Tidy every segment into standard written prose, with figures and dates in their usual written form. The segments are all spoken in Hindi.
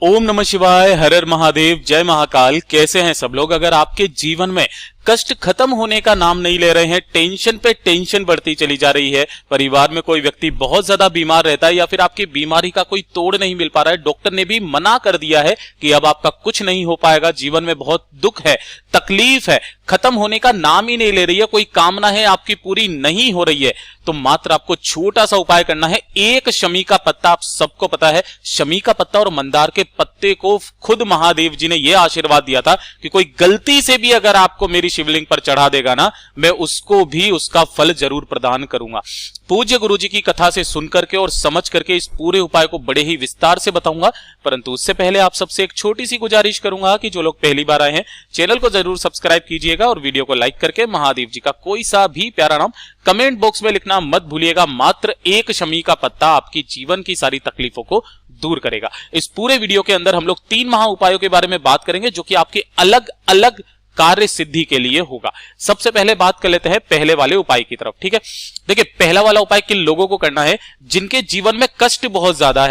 ओम नमः शिवाय, हर हर महादेव, जय महाकाल। कैसे हैं सब लोग? अगर आपके जीवन में कष्ट खत्म होने का नाम नहीं ले रहे हैं, टेंशन पे टेंशन बढ़ती चली जा रही है, परिवार में कोई व्यक्ति बहुत ज्यादा बीमार रहता है या फिर आपकी बीमारी का कोई तोड़ नहीं मिल पा रहा है, डॉक्टर ने भी मना कर दिया है कि अब आपका कुछ नहीं हो पाएगा, जीवन में बहुत दुख है, तकलीफ है, खत्म होने का नाम ही नहीं ले रही है, कोई कामना है आपकी पूरी नहीं हो रही है, तो मात्र आपको छोटा सा उपाय करना है। एक शमी का पत्ता, आप सबको पता है शमी का पत्ता और मंदार के पत्ते को खुद महादेव जी ने यह आशीर्वाद दिया था कि कोई गलती से भी अगर आपको मेरी शिवलिंग पर चढ़ा देगा ना, मैं उसको भी उसका फल जरूर प्रदान करूंगा। पूज्य गुरु जी की कथा से सुनकर के और समझ करके इस पूरे उपाय को बड़े ही विस्तार से बताऊंगा, परंतु उससे पहले आप सबसे एक छोटी सी गुजारिश करूंगा कि जो लोग पहली बार आए हैं चैनल को जरूर सब्सक्राइब कीजिएगा और वीडियो को लाइक करके महादेव जी का कोई सा भी प्यारा नाम कमेंट बॉक्स में लिखना मत भूलिएगा। मात्र एक शमी का पत्ता आपकी जीवन की सारी तकलीफों को दूर करेगा। इस पूरे वीडियो के अंदर हम लोग 3 महा उपायों के बारे में बात करेंगे जो कि आपके अलग अलग कार्य सिद्धि के लिए होगा। सबसे पहले बात कर लेते हैं पहले वाले उपाय की तरफ। ठीक है, देखिए पहला वाला उपाय किन लोगों को करना है? जिनके जीवन में कष्ट बहुत ज्यादा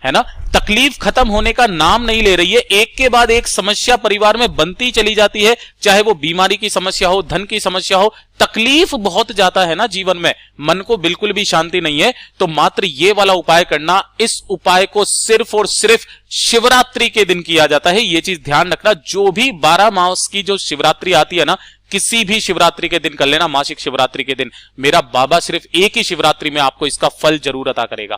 है ना, तकलीफ खत्म होने का नाम नहीं ले रही है, एक के बाद एक समस्या परिवार में बनती चली जाती है, चाहे वो बीमारी की समस्या हो, धन की समस्या हो, तकलीफ बहुत जाता है ना जीवन में, मन को बिल्कुल भी शांति नहीं है, तो मात्र ये वाला उपाय करना। इस उपाय को सिर्फ और सिर्फ शिवरात्रि के दिन किया जाता है, ये चीज ध्यान रखना। जो भी 12 मास की जो शिवरात्रि आती है ना, किसी भी शिवरात्रि के दिन कर लेना, मासिक शिवरात्रि के दिन। मेरा बाबा सिर्फ एक ही शिवरात्रि में आपको इसका फल जरूर अता करेगा।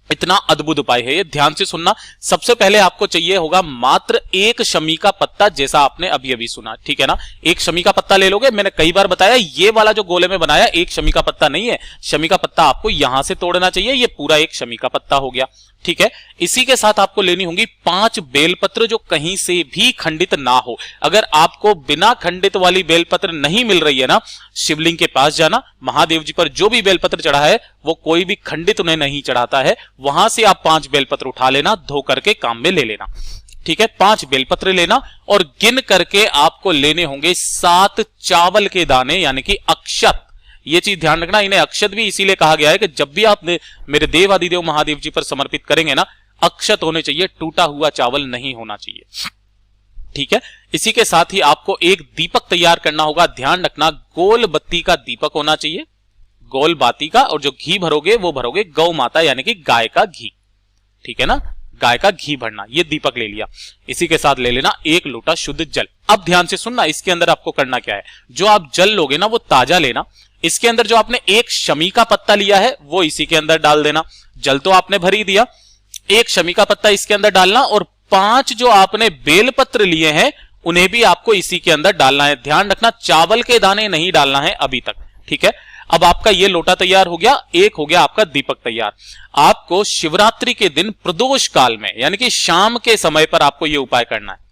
इतना अद्भुत उपाय है ये, ध्यान से सुनना। सबसे पहले आपको चाहिए होगा मात्र एक शमी का पत्ता, जैसा आपने अभी अभी सुना, ठीक है ना। एक शमी का पत्ता ले लोगे, मैंने कई बार बताया ये वाला जो गोले में बनाया एक शमी का पत्ता नहीं है, शमी का पत्ता आपको यहां से तोड़ना चाहिए, ये पूरा एक शमी का पत्ता हो गया। ठीक है, इसी के साथ आपको लेनी होंगी 5 बेलपत्र जो कहीं से भी खंडित ना हो। अगर आपको बिना खंडित वाली बेलपत्र नहीं मिल रही है ना, शिवलिंग के पास जाना, महादेव जी पर जो भी बेलपत्र चढ़ा है वो कोई भी खंडित उन्हें नहीं चढ़ाता है, वहां से आप 5 बेलपत्र उठा लेना, धो करके काम में ले लेना। ठीक है, 5 बेलपत्र लेना और गिन करके आपको लेने होंगे 7 चावल के दाने, यानी कि अक्षत। ये चीज ध्यान रखना, इन्हें अक्षत भी इसीलिए कहा गया है कि जब भी आप मेरे देव आदिदेव महादेव जी पर समर्पित करेंगे ना, अक्षत होने चाहिए, टूटा हुआ चावल नहीं होना चाहिए। ठीक है, इसी के साथ ही आपको एक दीपक तैयार करना होगा। ध्यान रखना, गोल बत्ती का दीपक होना चाहिए, गोल बाती का, और जो घी भरोगे वो भरोगे गौ माता यानी कि गाय का घी। ठीक है ना, गाय का घी भरना, ये दीपक ले लिया। इसी के साथ ले लेना 1 लोटा शुद्ध जल। अब ध्यान से सुनना, इसके अंदर आपको करना क्या है। जो आप जल लोगे ना वो ताजा लेना, इसके अंदर जो आपने एक शमी का पत्ता लिया है वो इसी के अंदर डाल देना। जल तो आपने भर ही दिया, एक शमी का पत्ता इसके अंदर डालना और 5 जो आपने बेलपत्र लिए हैं उन्हें भी आपको इसी के अंदर डालना है। ध्यान रखना, चावल के दाने नहीं डालना है अभी तक। ठीक है, अब आपका ये लोटा तैयार हो गया, एक हो गया आपका दीपक तैयार। आपको शिवरात्रि के दिन प्रदोष काल में, यानी कि शाम के समय पर आपको यह उपाय करना है।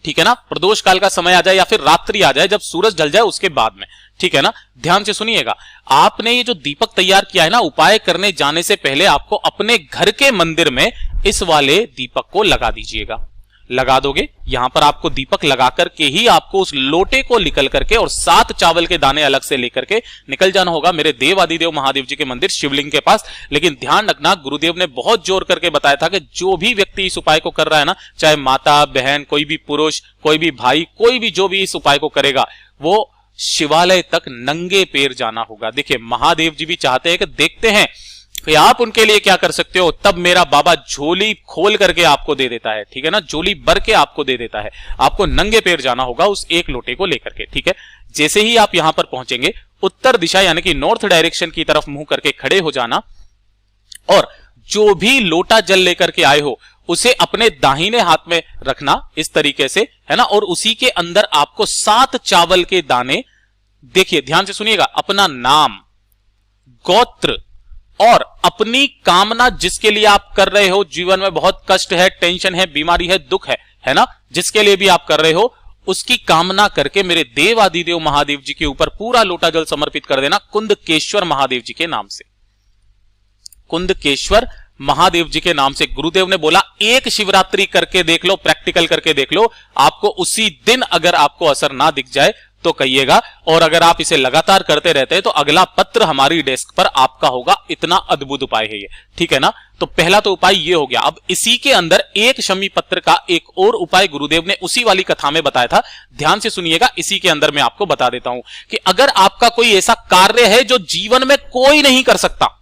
ठीक है ना, प्रदोष काल का समय आ जाए या फिर रात्रि आ जाए, जब सूरज ढल जाए उसके बाद में। ठीक है ना, ध्यान से सुनिएगा। आपने ये जो दीपक तैयार किया है ना, उपाय करने जाने से पहले आपको अपने घर के मंदिर में इस वाले दीपक को लगा दीजिएगा। लगा दोगे, यहां पर आपको दीपक लगा करके ही आपको उस लोटे को निकल करके और 7 चावल के दाने अलग से लेकर के निकल जाना होगा मेरे देव आदिदेव महादेव जी के मंदिर शिवलिंग के पास। लेकिन ध्यान रखना, गुरुदेव ने बहुत जोर करके बताया था कि जो भी व्यक्ति इस उपाय को कर रहा है ना, चाहे माता बहन, कोई भी पुरुष, कोई भी भाई, कोई भी जो भी इस उपाय को करेगा, वो शिवालय तक नंगे पैर जाना होगा। देखिए महादेव जी भी चाहते हैं कि देखते हैं कि आप उनके लिए क्या कर सकते हो, तब मेरा बाबा झोली खोल करके आपको दे देता है। ठीक है ना, झोली भर के आपको दे देता है। आपको नंगे पैर जाना होगा उस एक लोटे को लेकर के। ठीक है, जैसे ही आप यहां पर पहुंचेंगे, उत्तर दिशा यानी कि नॉर्थ डायरेक्शन की तरफ मुंह करके खड़े हो जाना और जो भी लोटा जल लेकर के आए हो उसे अपने दाहिने हाथ में रखना इस तरीके से, है ना, और उसी के अंदर आपको 7 चावल के दाने, देखिए ध्यान से सुनिएगा, अपना नाम, गोत्र और अपनी कामना जिसके लिए आप कर रहे हो, जीवन में बहुत कष्ट है, टेंशन है, बीमारी है, दुख है ना, जिसके लिए भी आप कर रहे हो, उसकी कामना करके मेरे देव आदिदेव महादेव जी के ऊपर पूरा लोटा जल समर्पित कर देना, कुंदकेश्वर महादेव जी के नाम से। कुंदकेश्वर महादेव जी के नाम से गुरुदेव ने बोला एक शिवरात्रि करके देख लो, प्रैक्टिकल करके देख लो, आपको उसी दिन अगर आपको असर ना दिख जाए तो कहिएगा। और अगर आप इसे लगातार करते रहते हैं तो अगला पत्र हमारी डेस्क पर आपका होगा। इतना अद्भुत उपाय है ये, ठीक है ना। तो पहला तो उपाय ये हो गया। अब इसी के अंदर एक शमी पत्र का एक और उपाय गुरुदेव ने उसी वाली कथा में बताया था, ध्यान से सुनिएगा। इसी के अंदर मैं आपको बता देता हूं कि अगर आपका कोई ऐसा कार्य है जो जीवन में कोई नहीं कर सकता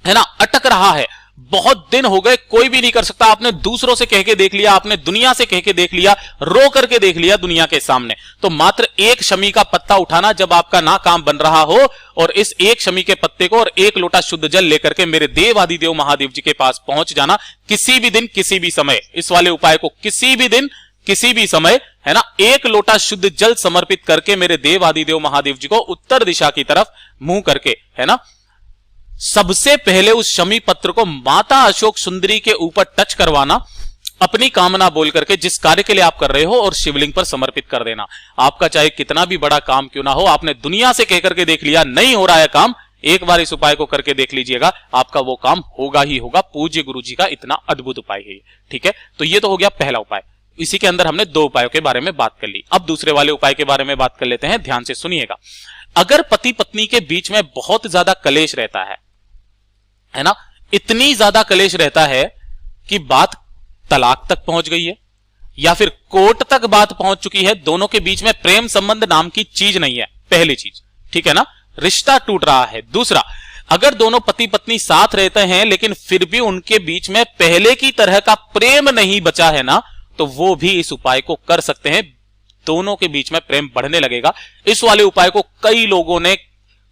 है ना, अटक रहा है, बहुत दिन हो गए कोई भी नहीं कर सकता, आपने दूसरों से कह के देख लिया, आपने दुनिया से कह के देख लिया, रो करके देख लिया दुनिया के सामने, तो मात्र एक शमी का पत्ता उठाना जब आपका ना काम बन रहा हो, और इस एक शमी के पत्ते को और एक लोटा शुद्ध जल लेकर के मेरे देवादिदेव महादेव जी के पास पहुंच जाना। किसी भी दिन किसी भी समय इस वाले उपाय को किसी भी दिन किसी भी समय, है ना, एक लोटा शुद्ध जल समर्पित करके मेरे देवादिदेव महादेव जी को उत्तर दिशा की तरफ मुंह करके, है ना, सबसे पहले उस शमी पत्र को माता अशोक सुंदरी के ऊपर टच करवाना, अपनी कामना बोल करके जिस कार्य के लिए आप कर रहे हो, और शिवलिंग पर समर्पित कर देना। आपका चाहे कितना भी बड़ा काम क्यों ना हो, आपने दुनिया से कह करके देख लिया नहीं हो रहा है काम, एक बार इस उपाय को करके देख लीजिएगा, आपका वो काम होगा ही होगा। पूज्य गुरु जी का इतना अद्भुत उपाय है, ठीक है। तो ये तो हो गया पहला उपाय। इसी के अंदर हमने दो उपायों के बारे में बात कर ली। अब दूसरे वाले उपाय के बारे में बात कर लेते हैं, ध्यान से सुनिएगा। अगर पति पत्नी के बीच में बहुत ज्यादा कलेश रहता है ना, इतनी ज्यादा कलेश रहता है कि बात तलाक तक पहुंच गई है, या फिर कोर्ट तक बात पहुंच चुकी है, दोनों के बीच में प्रेम संबंध नाम की चीज नहीं है, पहली चीज, ठीक है ना, रिश्ता टूट रहा है। दूसरा, अगर दोनों पति पत्नी साथ रहते हैं लेकिन फिर भी उनके बीच में पहले की तरह का प्रेम नहीं बचा है ना, तो वो भी इस उपाय को कर सकते हैं, दोनों के बीच में प्रेम बढ़ने लगेगा। इस वाले उपाय को कई लोगों ने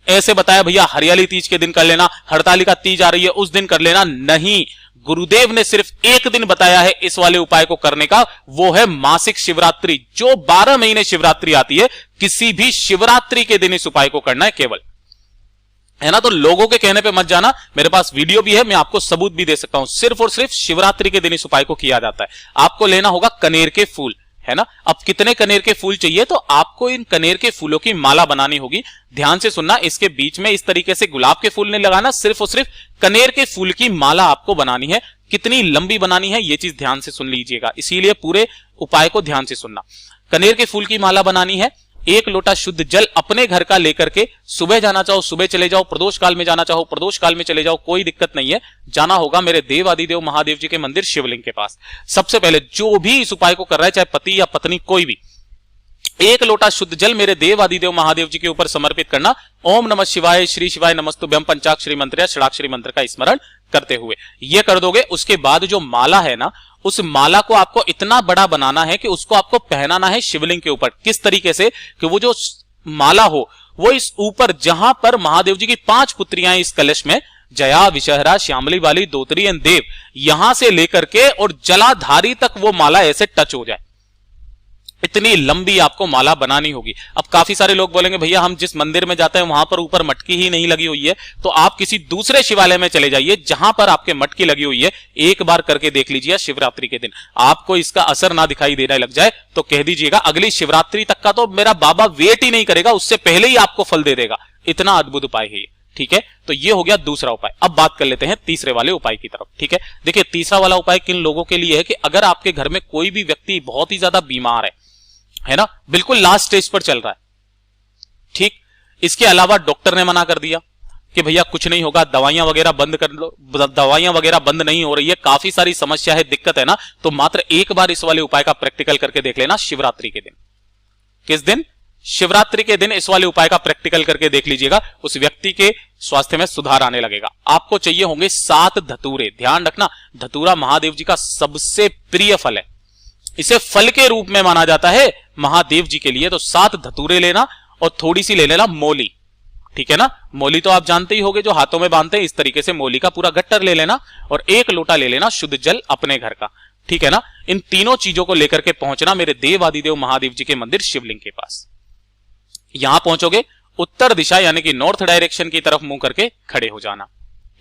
ऐसे बताया, भैया हरियाली तीज के दिन कर लेना, हड़तालिका तीज आ रही है उस दिन कर लेना। नहीं, गुरुदेव ने सिर्फ एक दिन बताया है इस वाले उपाय को करने का, वो है मासिक शिवरात्रि। जो 12 महीने शिवरात्रि आती है, किसी भी शिवरात्रि के दिन इस उपाय को करना है केवल, है ना। तो लोगों के कहने पे मत जाना, मेरे पास वीडियो भी है, मैं आपको सबूत भी दे सकता हूं। सिर्फ और सिर्फ शिवरात्रि के दिन इस उपाय को किया जाता है। आपको लेना होगा कनेर के फूल, है ना। अब कितने कनेर के फूल चाहिए, तो आपको इन कनेर के फूलों की माला बनानी होगी। ध्यान से सुनना, इसके बीच में इस तरीके से गुलाब के फूल नहीं लगाना, सिर्फ और सिर्फ कनेर के फूल की माला आपको बनानी है। कितनी लंबी बनानी है ये चीज ध्यान से सुन लीजिएगा, इसीलिए पूरे उपाय को ध्यान से सुनना। कनेर के फूल की माला बनानी है, एक लोटा शुद्ध जल अपने घर का लेकर के, सुबह जाना चाहो सुबह चले जाओ, प्रदोष काल में जाना चाहो प्रदोष काल में चले जाओ, कोई दिक्कत नहीं है। जाना होगा मेरे देवादिदेव महादेव जी के मंदिर शिवलिंग के पास। सबसे पहले जो भी इस उपाय को कर रहा है, चाहे पति या पत्नी कोई भी, एक लोटा शुद्ध जल मेरे देवादिदेव महादेव जी के ऊपर समर्पित करना। ओम नमः शिवाय, श्री शिवाय नमस्तुभ्यं पंचाक्षरी मंत्र या षडाक्षरी मंत्र का स्मरण करते हुए ये कर दोगे। उसके बाद जो माला है ना, उस माला को आपको इतना बड़ा बनाना है कि उसको आपको पहनाना है शिवलिंग के ऊपर। किस तरीके से कि वो जो माला हो वो इस ऊपर, जहां पर महादेव जी की 5 पुत्रियां इस कलश में, जया, विषहरा, श्यामली वाली, दोतरी एंड देव, यहां से लेकर के और जलाधारी तक वो माला ऐसे टच हो जाए, इतनी लंबी आपको माला बनानी होगी। अब काफी सारे लोग बोलेंगे, भैया हम जिस मंदिर में जाते हैं वहां पर ऊपर मटकी ही नहीं लगी हुई है, तो आप किसी दूसरे शिवालय में चले जाइए जहां पर आपके मटकी लगी हुई है। एक बार करके देख लीजिए, शिवरात्रि के दिन आपको इसका असर ना दिखाई देने लग जाए तो कह दीजिएगा अगली शिवरात्रि तक का तो मेरा बाबा वेट ही नहीं करेगा, उससे पहले ही आपको फल दे देगा। इतना अद्भुत उपाय है ये, ठीक है। तो ये हो गया दूसरा उपाय। अब बात कर लेते हैं तीसरे वाले उपाय की तरफ, ठीक है। देखिए, तीसरा वाला उपाय किन लोगों के लिए है कि अगर आपके घर में कोई भी व्यक्ति बहुत ही ज्यादा बीमार है ना, बिल्कुल लास्ट स्टेज पर चल रहा है, ठीक, इसके अलावा डॉक्टर ने मना कर दिया कि भैया कुछ नहीं होगा, दवाइयां वगैरह बंद कर लो, दवाइयां वगैरह बंद नहीं हो रही है, काफी सारी समस्या है, दिक्कत है ना, तो मात्र एक बार इस वाले उपाय का प्रैक्टिकल करके देख लेना शिवरात्रि के दिन। किस दिन? शिवरात्रि के दिन इस वाले उपाय का प्रैक्टिकल करके देख लीजिएगा, उस व्यक्ति के स्वास्थ्य में सुधार आने लगेगा। आपको चाहिए होंगे 7 धतूरे। ध्यान रखना, धतूरा महादेव जी का सबसे प्रिय फल है, इसे फल के रूप में माना जाता है महादेव जी के लिए। तो 7 धतूरे लेना और थोड़ी सी ले लेना मोली, ठीक है ना। मोली तो आप जानते ही होंगे, जो हाथों में बांधते हैं, इस तरीके से मोली का पूरा गट्टर ले लेना और 1 लोटा ले लेना शुद्ध जल अपने घर का, ठीक है ना। इन तीनों चीजों को लेकर के पहुंचना मेरे देवादिदेव महादेव जी के मंदिर शिवलिंग के पास। यहां पहुंचोगे, उत्तर दिशा यानी कि नॉर्थ डायरेक्शन की तरफ मुंह करके खड़े हो जाना,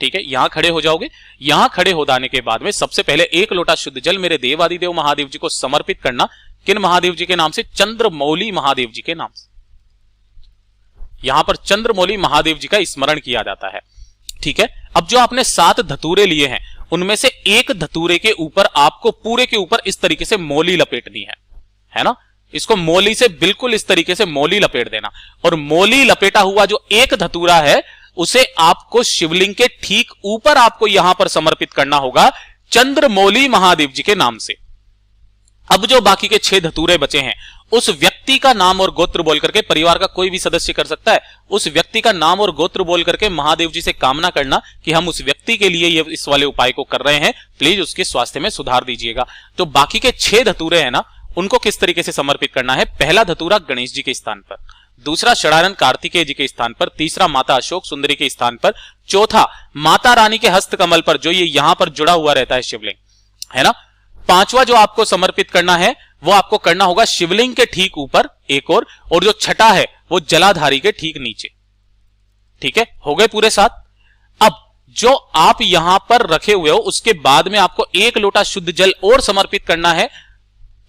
ठीक है। यहां खड़े हो जाओगे। यहां खड़े हो जाने के बाद में सबसे पहले 1 लोटा शुद्ध जल मेरे देवादिदेव महादेव जी को समर्पित करना। किन महादेव जी के नाम से? चंद्रमौली महादेव जी के नाम से। यहां पर चंद्रमौली महादेव जी का स्मरण किया जाता है, ठीक है। अब जो आपने 7 धतूरे लिए हैं, उनमें से 1 धतूरे के ऊपर आपको पूरे के ऊपर इस तरीके से मोली लपेटनी है ना। इसको मोली से बिल्कुल इस तरीके से मोली लपेट देना, और मोली लपेटा हुआ जो एक धतूरा है उसे आपको शिवलिंग के ठीक ऊपर आपको यहां पर समर्पित करना होगा चंद्रमौली महादेव जी के नाम से। अब जो बाकी के 6 धतूरे बचे हैं, उस व्यक्ति का नाम और गोत्र बोल करके, परिवार का कोई भी सदस्य कर सकता है, उस व्यक्ति का नाम और गोत्र बोल करके महादेव जी से कामना करना कि हम उस व्यक्ति के लिए ये इस वाले उपाय को कर रहे हैं, प्लीज उसके स्वास्थ्य में सुधार दीजिएगा। तो बाकी के 6 धतूरे हैं ना, उनको किस तरीके से समर्पित करना है? पहला धतूरा गणेश जी के स्थान पर, दूसरा षडानंद कार्तिकेय जी के स्थान पर, तीसरा माता अशोक सुंदरी के स्थान पर, चौथा माता रानी के हस्त कमल पर, जो ये यहां पर जुड़ा हुआ रहता है शिवलिंग, है ना। पांचवा जो आपको समर्पित करना है वो आपको करना होगा शिवलिंग के ठीक ऊपर एक और जो छठा है वो जलाधारी के ठीक नीचे। ठीक है, हो गए पूरे 7। अब जो आप यहां पर रखे हुए हो उसके बाद में आपको 1 लोटा शुद्ध जल और समर्पित करना है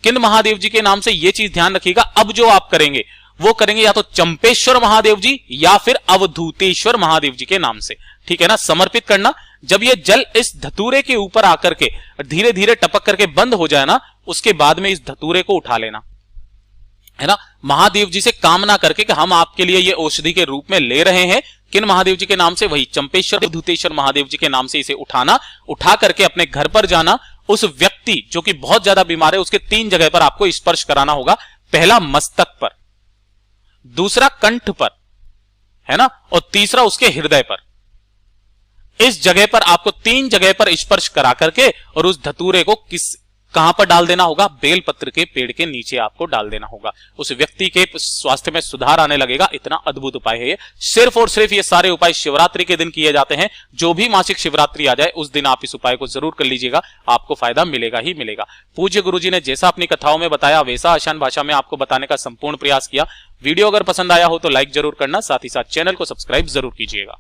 किन महादेव जी के नाम से, यह चीज ध्यान रखिएगा। अब जो आप करेंगे वो करेंगे या तो चंपेश्वर महादेव जी या फिर अवधूतेश्वर महादेव जी के नाम से, ठीक है ना। समर्पित करना, जब ये जल इस धतूरे के ऊपर आकर के धीरे धीरे टपक करके बंद हो जाए ना, उसके बाद में इस धतूरे को उठा लेना, है ना। महादेव जी से कामना करके कि हम आपके लिए ये औषधि के रूप में ले रहे हैं, किन महादेव जी के नाम से? वही चंपेश्वर अवधूतेश्वर महादेव जी के नाम से इसे उठाना, उठा करके अपने घर पर जाना। उस व्यक्ति जो कि बहुत ज्यादा बीमार है उसके 3 जगह पर आपको स्पर्श कराना होगा। पहला मस्तक पर, दूसरा कंठ पर, है ना, और तीसरा उसके हृदय पर। इस जगह पर आपको 3 जगह पर स्पर्श करा करके और उस धतूरे को कहां पर डाल देना होगा? बेलपत्र के पेड़ के नीचे आपको डाल देना होगा। उस व्यक्ति के स्वास्थ्य में सुधार आने लगेगा। इतना अद्भुत उपाय है ये। सिर्फ और सिर्फ ये सारे उपाय शिवरात्रि के दिन किए जाते हैं। जो भी मासिक शिवरात्रि आ जाए उस दिन आप इस उपाय को जरूर कर लीजिएगा, आपको फायदा मिलेगा ही मिलेगा। पूज्य गुरुजी ने जैसा अपनी कथाओं में बताया वैसा आसान भाषा में आपको बताने का संपूर्ण प्रयास किया। वीडियो अगर पसंद आया हो तो लाइक जरूर करना, साथ ही साथ चैनल को सब्सक्राइब जरूर कीजिएगा।